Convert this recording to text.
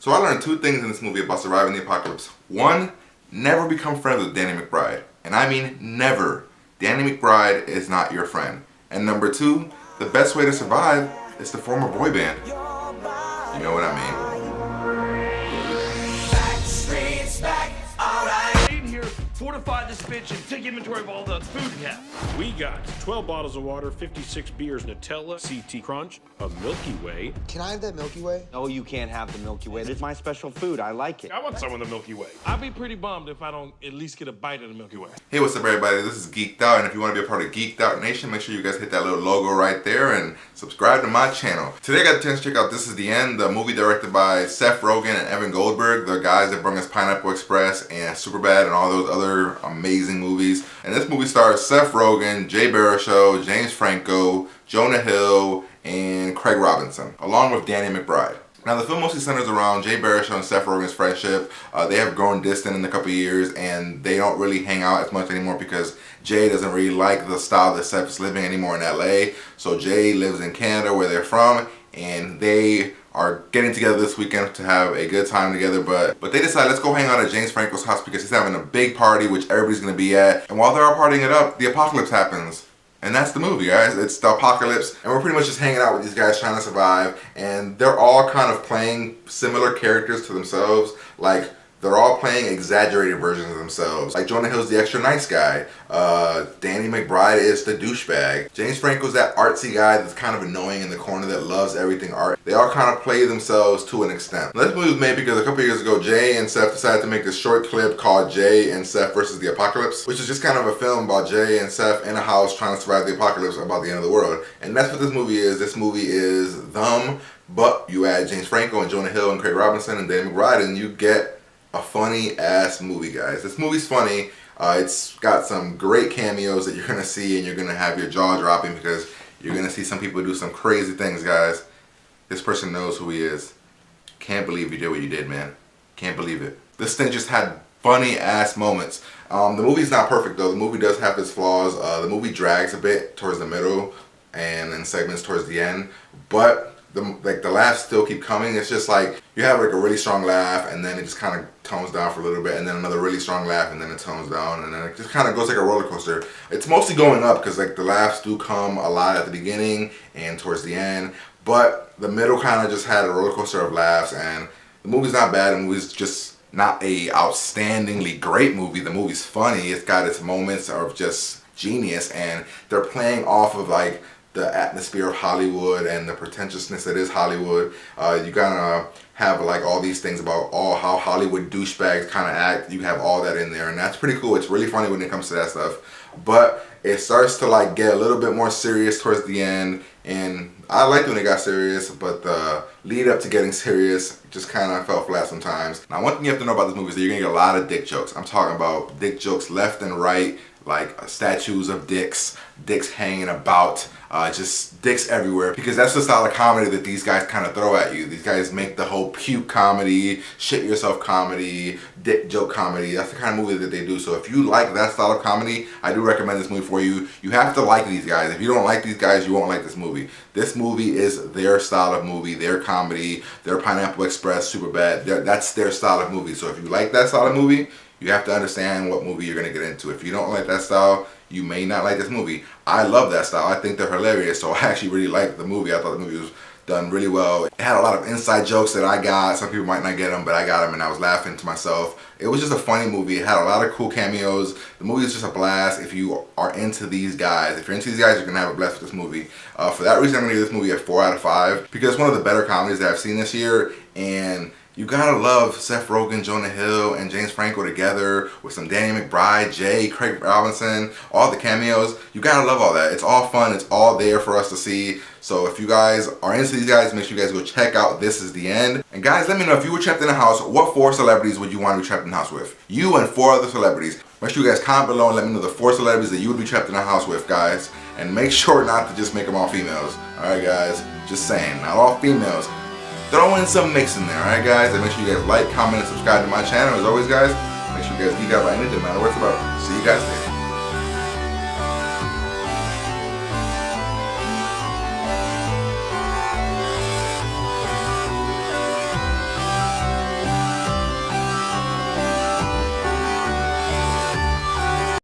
So I learned two things in this movie about surviving the apocalypse. One, never become friends with Danny McBride. And I mean never. Danny McBride is not your friend. And number two, the best way to survive is to form a boy band. You know what I mean. Fortify this bitch and take inventory of all the food we have. We got 12 bottles of water, 56 beers, Nutella, CT Crunch, a Milky Way. Can I have that Milky Way? No, you can't have the Milky Way. It's my special food. I like it. I want some of the Milky Way. I'd be pretty bummed if I don't at least get a bite of the Milky Way. Hey, what's up everybody? This is Geeked Out, and if you want to be a part of Geeked Out Nation, make sure you guys hit that little logo right there and subscribe to my channel. Today I got a chance to check out This Is the End, the movie directed by Seth Rogen and Evan Goldberg, the guys that brought us Pineapple Express and Superbad and all those other amazing movies. And this movie stars Seth Rogen, Baruchel, James Franco, Jonah Hill, and Craig Robinson, along with Danny McBride. Now the film mostly centers around Baruchel and Seth Rogen's friendship. They have grown distant in a couple of years and they don't really hang out as much anymore because Jay doesn't really like the style that Seth is living anymore in LA. So Jay lives in Canada where they're from, and they are getting together this weekend to have a good time together, but they decide, let's go hang out at James Franco's house because he's having a big party which everybody's going to be at. And while they're all partying it up, the apocalypse happens. And that's the movie, guys. It's the apocalypse, and we're pretty much just hanging out with these guys trying to survive, and they're all kind of playing similar characters to themselves. Like, they're all playing exaggerated versions of themselves. Like, Jonah Hill's the extra nice guy. Danny McBride is the douchebag. James Franco's that artsy guy that's kind of annoying in the corner that loves everything art. They all kind of play themselves to an extent. Now, this movie was made because a couple years ago, Jay and Seth decided to make this short clip called Jay and Seth versus the Apocalypse, which is just kind of a film about Jay and Seth in a house trying to survive the apocalypse about the end of the world. And that's what this movie is. This movie is them, but you add James Franco and Jonah Hill and Craig Robinson and Danny McBride, and you get a funny ass movie, guys. This movie's funny. It's got some great cameos that you're gonna see, and you're gonna have your jaw dropping because you're gonna see some people do some crazy things, guys. This person knows who he is. Can't believe you did what you did, man. Can't believe it. This thing just had funny ass moments. The movie's not perfect though. The movie does have its flaws. The movie drags a bit towards the middle and in segments towards the end, but the laughs still keep coming. It's just like you have like a really strong laugh and then it just kind of tones down for a little bit, and then another really strong laugh and then it tones down, and then it just kind of goes like a roller coaster. It's mostly going up because like the laughs do come a lot at the beginning and towards the end, but the middle kind of just had a roller coaster of laughs. And the movie's not bad. The movie's just not a outstandingly great movie. The movie's funny. It's got its moments of just genius, and they're playing off of like the atmosphere of Hollywood and the pretentiousness that is Hollywood. You gotta have like all these things about how Hollywood douchebags kind of act. You have all that in there, and that's pretty cool. It's really funny when it comes to that stuff, but it starts to like get a little bit more serious towards the end, and I liked when it got serious, but the lead up to getting serious just kind of fell flat sometimes. Now, one thing you have to know about this movie is that you're gonna get a lot of dick jokes. I'm talking about dick jokes left and right, like statues of dicks hanging about, just dicks everywhere, because that's the style of comedy that these guys kind of throw at you. These guys make the whole puke comedy, shit yourself comedy, dick joke comedy. That's the kind of movie that they do. So if you like that style of comedy, I do recommend this movie for you. You have to like these guys. If you don't like these guys, you won't like this movie. This movie is their style of movie, their comedy, their Pineapple Express, Superbad. That's their style of movie. So if you like that style of movie, you have to understand what movie you're going to get into. If you don't like that style, you may not like this movie. I love that style. I think they're hilarious, so I actually really liked the movie. I thought the movie was done really well. It had a lot of inside jokes that I got. Some people might not get them, but I got them, and I was laughing to myself. It was just a funny movie. It had a lot of cool cameos. The movie is just a blast if you are into these guys. If you're into these guys, you're going to have a blast with this movie. For that reason, I'm going to give this movie a 4 out of 5, because it's one of the better comedies that I've seen this year, and you gotta love Seth Rogen, Jonah Hill, and James Franco together with some Danny McBride, Jay, Craig Robinson, all the cameos. You gotta love all that. It's all fun. It's all there for us to see. So if you guys are into these guys, make sure you guys go check out This Is the End. And guys, let me know, if you were trapped in a house, what 4 celebrities would you want to be trapped in a house with? You and 4 other celebrities. Make sure you guys comment below and let me know the 4 celebrities that you would be trapped in a house with, guys. And make sure not to just make them all females. Alright guys, just saying, not all females. Throw in some mix in there, alright guys? And make sure you guys like, comment, and subscribe to my channel. As always guys, make sure you guys geek out by anything, no matter what it's about. See you guys later.